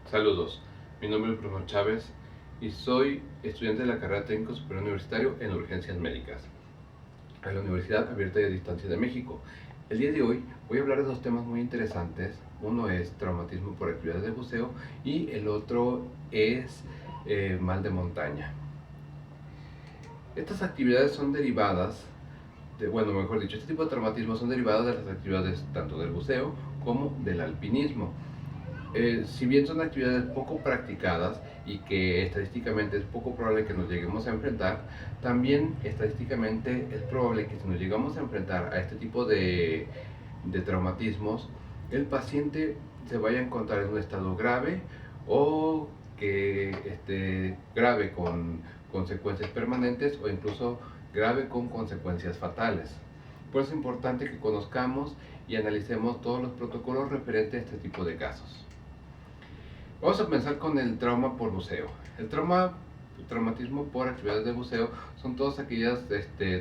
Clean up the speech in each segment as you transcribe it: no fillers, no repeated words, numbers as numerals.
Saludos, mi nombre es Bruno Chávez y soy estudiante de la carrera técnico superior universitario en urgencias médicas en la Universidad Abierta y a Distancia de México. El día de hoy voy a hablar de dos temas muy interesantes. Uno es traumatismo por actividades de buceo y el otro es mal de montaña. Estas actividades son derivadas mejor dicho, este tipo de traumatismos son derivados de las actividades tanto del buceo como del alpinismo. Si bien son actividades poco practicadas y que estadísticamente es poco probable que nos lleguemos a enfrentar, también estadísticamente es probable que si nos llegamos a enfrentar a este tipo de traumatismos, el paciente se vaya a encontrar en un estado grave o que esté grave con consecuencias permanentes o incluso grave con consecuencias fatales. Por eso es importante que conozcamos y analicemos todos los protocolos referentes a este tipo de casos. Vamos a comenzar con el trauma por buceo. El traumatismo por actividades de buceo son todos aquellos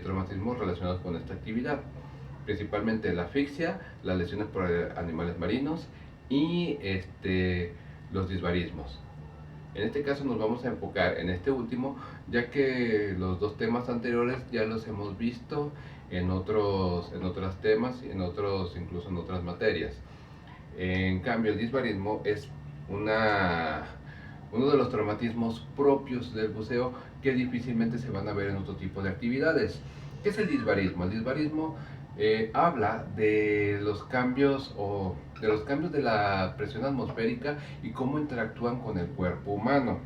traumatismos relacionados con esta actividad, principalmente la asfixia, las lesiones por animales marinos y los disbarismos. En este caso nos vamos a enfocar en este último, ya que los dos temas anteriores ya los hemos visto en otros temas, incluso en otras materias. En cambio, el disbarismo es uno de los traumatismos propios del buceo que difícilmente se van a ver en otro tipo de actividades. ¿Qué es el disbarismo? El disbarismo habla de los cambios de la presión atmosférica y cómo interactúan con el cuerpo humano.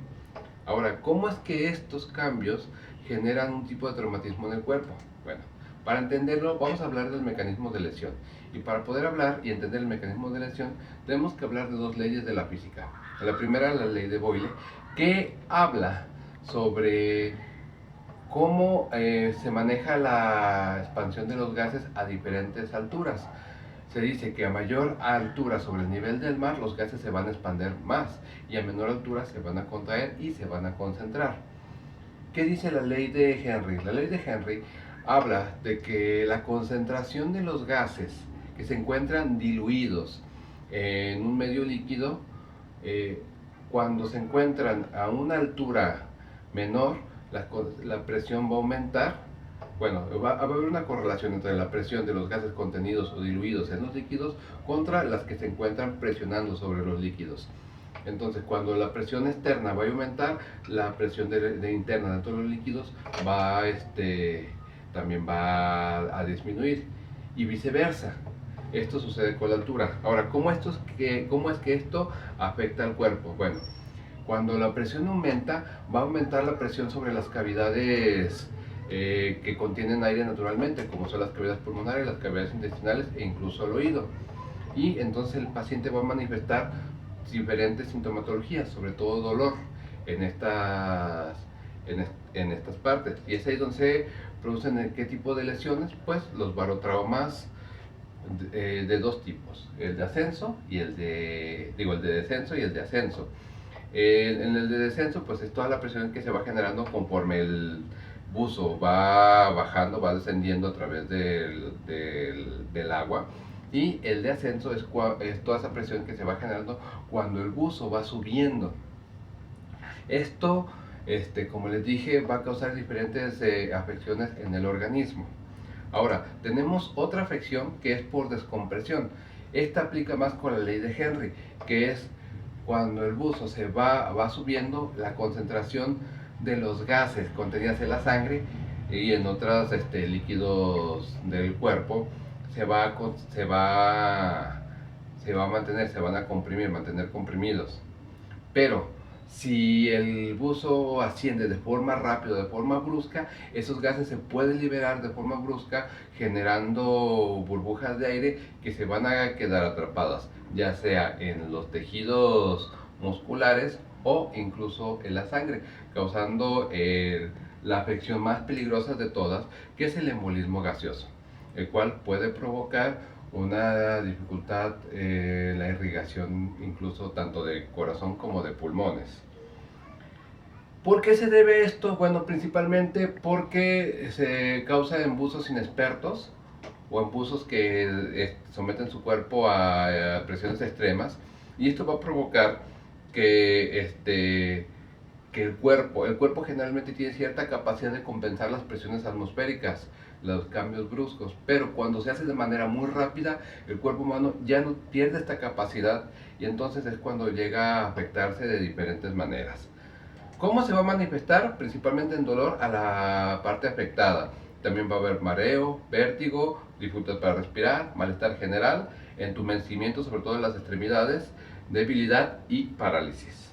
Ahora, ¿cómo es que estos cambios generan un tipo de traumatismo en el cuerpo? Bueno, para entenderlo vamos a hablar del mecanismo de lesión. Y para poder hablar y entender el mecanismo de lesión, tenemos que hablar de dos leyes de la física. La primera, la ley de Boyle, que habla sobre cómo se maneja la expansión de los gases a diferentes alturas. Se dice que a mayor altura sobre el nivel del mar los gases se van a expandir más y a menor altura se van a contraer y se van a concentrar. ¿Qué dice la ley de Henry? La ley de Henry habla de que la concentración de los gases que se encuentran diluidos en un medio líquido, cuando se encuentran a una altura menor, la presión va a aumentar. Bueno, va a haber una correlación entre la presión de los gases contenidos o diluidos en los líquidos contra las que se encuentran presionando sobre los líquidos. Entonces, cuando la presión externa va a aumentar, la presión interna de todos los líquidos también va a disminuir y viceversa. Esto sucede con la altura. Ahora, ¿cómo es que esto afecta al cuerpo? Bueno, cuando la presión aumenta, va a aumentar la presión sobre las cavidades que contienen aire naturalmente, como son las cavidades pulmonares, las cavidades intestinales e incluso el oído. Y entonces el paciente va a manifestar diferentes sintomatologías, sobre todo dolor en estas, en estas partes. Y es ahí donde se producen qué tipo de lesiones, pues los barotraumas de dos tipos, el de ascenso y el de descenso y el de ascenso. En el de descenso, pues es toda la presión que se va generando conforme el buzo va bajando, va descendiendo a través del agua. Y el de ascenso es toda esa presión que se va generando cuando el buzo va subiendo. Esto, como les dije, va a causar diferentes afecciones en el organismo. Ahora, tenemos otra afección que es por descompresión. Esta aplica más con la ley de Henry, que es cuando el buzo se va subiendo, la concentración de los gases contenidos en la sangre y en otros líquidos del cuerpo se va a mantener, se van a mantener comprimidos. Pero si el buzo asciende de forma rápida, de forma brusca, esos gases se pueden liberar de forma brusca generando burbujas de aire que se van a quedar atrapadas, ya sea en los tejidos musculares o incluso en la sangre, causando la afección más peligrosa de todas, que es el embolismo gaseoso, el cual puede provocar una dificultad en la irrigación incluso tanto de corazón como de pulmones. ¿Por qué se debe esto? Bueno, principalmente porque se causa en buzos inexpertos o en buzos que someten su cuerpo a presiones extremas, y esto va a provocar que el cuerpo generalmente tiene cierta capacidad de compensar las presiones atmosféricas, los cambios bruscos, pero cuando se hace de manera muy rápida, el cuerpo humano ya no pierde esta capacidad y entonces es cuando llega a afectarse de diferentes maneras. ¿Cómo se va a manifestar? Principalmente en dolor a la parte afectada. También va a haber mareo, vértigo, dificultad para respirar, malestar general, entumecimiento sobre todo en las extremidades, debilidad y parálisis.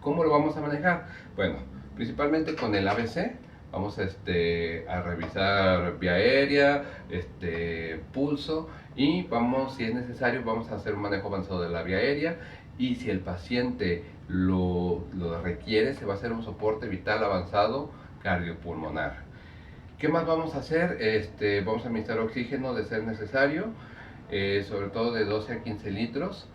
¿Cómo lo vamos a manejar? Bueno, principalmente con el ABC. Vamos a revisar vía aérea, pulso y vamos, si es necesario, vamos a hacer un manejo avanzado de la vía aérea y si el paciente lo requiere, se va a hacer un soporte vital avanzado cardiopulmonar. ¿Qué más vamos a hacer? Vamos a administrar oxígeno de ser necesario, sobre todo de 12 a 15 litros.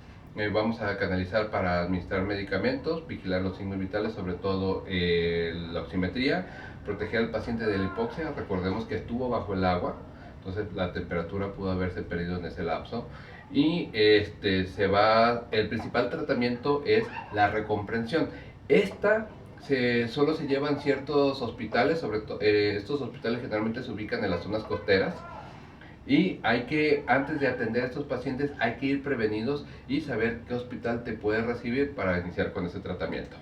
Vamos a canalizar para administrar medicamentos, vigilar los signos vitales, sobre todo la oximetría, proteger al paciente de la hipoxia. Recordemos que estuvo bajo el agua, entonces la temperatura pudo haberse perdido en ese lapso. Y el principal tratamiento es la recomprensión. Solo se lleva en ciertos hospitales, sobre todo estos hospitales generalmente se ubican en las zonas costeras. Y antes de atender a estos pacientes, hay que ir prevenidos y saber qué hospital te puede recibir para iniciar con ese tratamiento.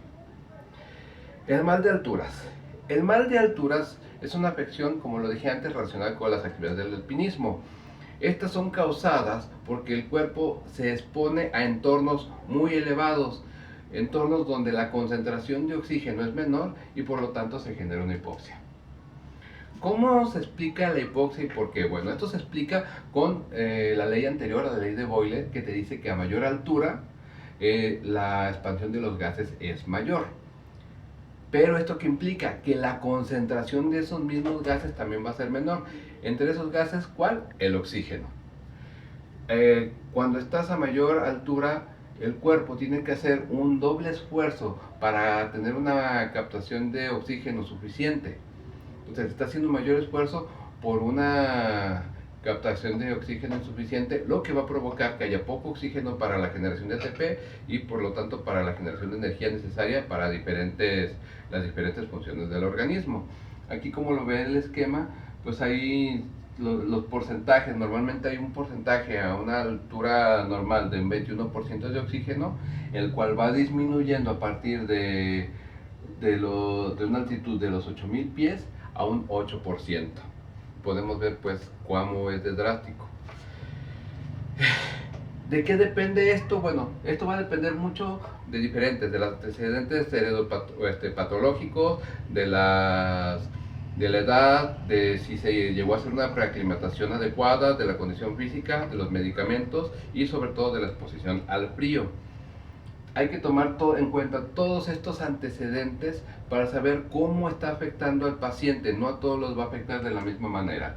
El mal de alturas. El mal de alturas es una afección, como lo dije antes, relacionada con las actividades del alpinismo. Estas son causadas porque el cuerpo se expone a entornos muy elevados, entornos donde la concentración de oxígeno es menor y por lo tanto se genera una hipoxia. ¿Cómo se explica la hipoxia y por qué? Bueno, esto se explica con la ley anterior, la ley de Boyle, que te dice que a mayor altura la expansión de los gases es mayor. Pero esto que implica que la concentración de esos mismos gases también va a ser menor. Entre esos gases, ¿cuál? El oxígeno. Cuando estás a mayor altura, el cuerpo tiene que hacer un doble esfuerzo para tener una captación de oxígeno suficiente. Entonces está haciendo un mayor esfuerzo por una captación de oxígeno insuficiente, lo que va a provocar que haya poco oxígeno para la generación de ATP y por lo tanto para la generación de energía necesaria para las diferentes funciones del organismo. Aquí, como lo ve en el esquema, pues hay los porcentajes. Normalmente hay un porcentaje a una altura normal de un 21% de oxígeno, el cual va disminuyendo a partir de una altitud de los 8000 pies a un 8%. Podemos ver pues cómo es de drástico. ¿De qué depende esto? Bueno, esto va a depender mucho de los antecedentes patológicos, de la edad, de si se llegó a hacer una preaclimatación adecuada, de la condición física, de los medicamentos y sobre todo de la exposición al frío. Hay que tomar en cuenta todos estos antecedentes para saber cómo está afectando al paciente. No a todos los va a afectar de la misma manera.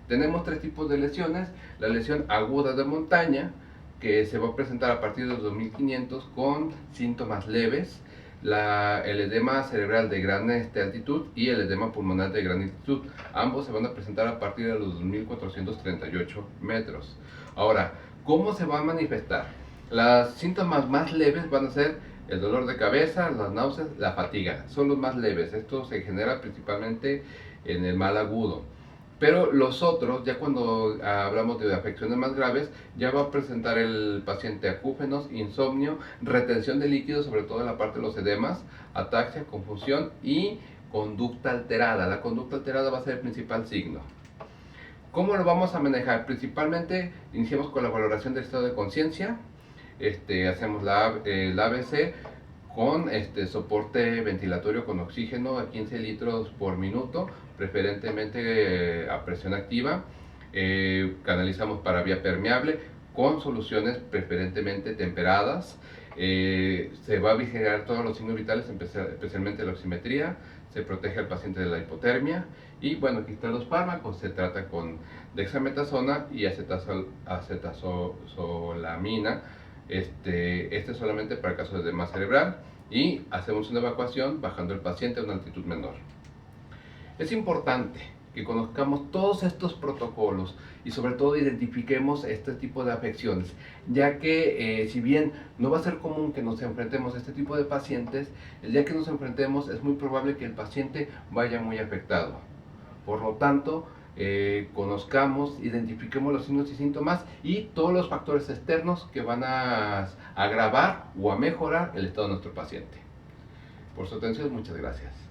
Tenemos tres tipos de lesiones. La lesión aguda de montaña, que se va a presentar a partir de los 2500 con síntomas leves. El edema cerebral de gran altitud y el edema pulmonar de gran altitud. Ambos se van a presentar a partir de los 2438 metros. Ahora, ¿cómo se va a manifestar? Los síntomas más leves van a ser el dolor de cabeza, las náuseas, la fatiga. Son los más leves. Esto se genera principalmente en el mal agudo. Pero los otros, ya cuando hablamos de afecciones más graves, ya va a presentar el paciente acúfenos, insomnio, retención de líquidos, sobre todo en la parte de los edemas, ataxia, confusión y conducta alterada. La conducta alterada va a ser el principal signo. ¿Cómo lo vamos a manejar? Principalmente iniciamos con la valoración del estado de conciencia. Hacemos el ABC con soporte ventilatorio con oxígeno a 15 litros por minuto, preferentemente a presión activa. Canalizamos para vía permeable con soluciones preferentemente temperadas. Se va a vigilar todos los signos vitales, especialmente la oximetría. Se protege al paciente de la hipotermia. Y bueno, aquí están los fármacos. Se trata con dexametasona y acetazolamina. Este solamente para casos de edema cerebral y hacemos una evacuación bajando el paciente a una altitud menor. Es importante que conozcamos todos estos protocolos y sobre todo identifiquemos este tipo de afecciones, ya que si bien no va a ser común que nos enfrentemos a este tipo de pacientes, el día que nos enfrentemos es muy probable que el paciente vaya muy afectado. Por lo tanto, conozcamos, identifiquemos los signos y síntomas y todos los factores externos que van a agravar o a mejorar el estado de nuestro paciente. Por su atención, muchas gracias.